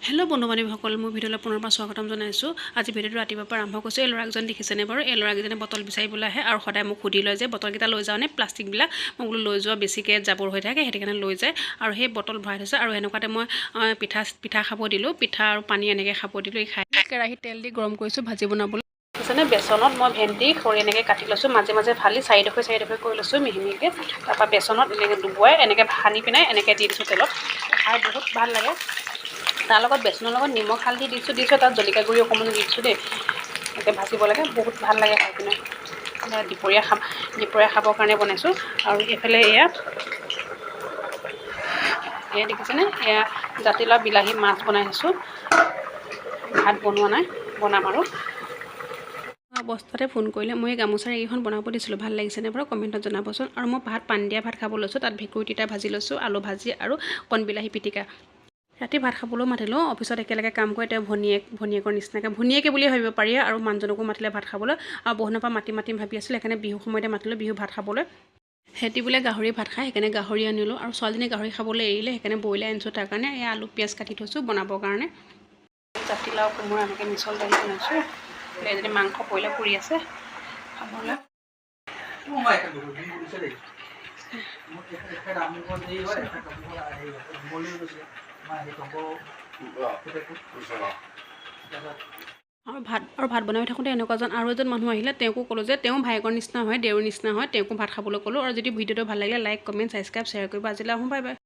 Hello' বন্ধু বান্ধৱীসকল, মোৰ ভিডিঅ'লৈ পুনৰবাৰ স্বাগতম জনাইছোঁ। আজি ভিডিঅ'টো ৰাতিপুৱাৰ পৰা আৰম্ভ কৰিছোঁ। এই ল'ৰাকেইজন দেখিছেনে বাৰু? এই ল'ৰাকেইজনে বটল বিচাৰিবলৈ আহে আৰু সদায় মোক সুধি লয় যে বটলকেইটা লৈ যাওঁনে প্লাষ্টিকবিলাক। মই বোলো লৈ যোৱা, বেছিকৈ জাবৰ হৈ থাকে, সেইটো কাৰণে লৈ যায়। আৰু সেই বটল ভৰাই থৈছে আৰু এনেকুৱাতে মই পিঠা খাব দিলোঁ, পিঠা আৰু পানী এনেকৈ খাব দিলোঁ। এই খাই কেৰাহীত তেল দি গৰম কৰিছোঁ ভাজি বনাবলৈ। দেখিছেনে, বেচনত মই ভেন্দি সৰি এনেকৈ কাটি লৈছোঁ, মাজে মাজে ফালি চাৰিডোখৰ কৰি লৈছোঁ মিহি মিহিকৈ। তাৰপৰা বেচনত এনেকৈ ডুবুৱাই এনেকৈ সানি পিনে এনেকৈ দি দিছোঁ তেলত। খাই বহুত ভাল লাগে। তাৰ লগত বেচনৰ লগত নিমখ হালধি দিছোঁ, তাত জলকীয়া গুড়ি অকণমান দিছোঁ দেই। এনেকৈ ভাজিব লাগে, বহুত ভাল লাগে খাই পিনে। দুপৰীয়া খাবৰ কাৰণে বনাইছোঁ। আৰু এইফালে এয়া দেখিছেনে, এয়া জাতিলাও বিলাহী মাছ বনাই আছোঁ। ভাত বনোৱা নাই, বনাম আৰু। অৱস্থাতে ফোন কৰিলে। মই এই গামোচাৰ এইখন বনাব দিছিলোঁ, ভাল লাগিছেনে বাৰু কমেণ্টত জনাবচোন। আৰু মই পানী দিয়া ভাত খাব লৈছোঁ। তাত ভেকুৰী তিতা ভাজি লৈছোঁ, আলু ভাজি আৰু কণ বিলাহী পিটিকা। ৰাতি ভাত খাবলৈও মাতিলোঁ। অফিচত একেলগে কাম কৰে তেওঁ ভনীয়েকৰ নিচিনাকৈ, ভনীয়েকে বুলিয়ে ভাবিব পাৰি। আৰু মানুহজনকো মাতিলে ভাত খাবলৈ। আৰু বহুদিনৰ পৰা মাতিম ভাবি আছিলোঁ, সেইকাৰণে বিহু সময়তে মাতিলোঁ বিহু ভাত খাবলৈ। সিহঁতি বোলে গাহৰি ভাত খায়, সেইকাৰণে গাহৰি আনিলোঁ। আৰু ছোৱালীজনীয়ে গাহৰি খাবলৈ এৰিলে, সেইকাৰণে ব্ৰইলাৰ আনিছোঁ তাৰ কাৰণে। এই আলু পিঁয়াজ কাটি থৈছোঁ বনাবৰ কাৰণে। জাতিলাও কোমোৰা এনেকৈ মিছল দালি বনাইছোঁ। এজনী মাংস ব্ৰইলাৰ পুৰি আছে খাবলৈ। আৰু ভাত বনাই থাকোঁতে আৰু এজন মানুহ আহিলে, তেওঁকো ক'লোঁ যে তেওঁ ভায়েকৰ নিচিনা হয়, দেউৰ নিচিনা হয়, তেওঁকো ভাত খাবলৈ ক'লোঁ। আৰু যদি ভিডিঅ'টো ভাল লাগিলে লাইক, কমেণ্ট, ছাবস্ক্ৰাইব, শ্বেয়াৰ কৰিব। আজিলৈ আহোঁ, বাই বাই।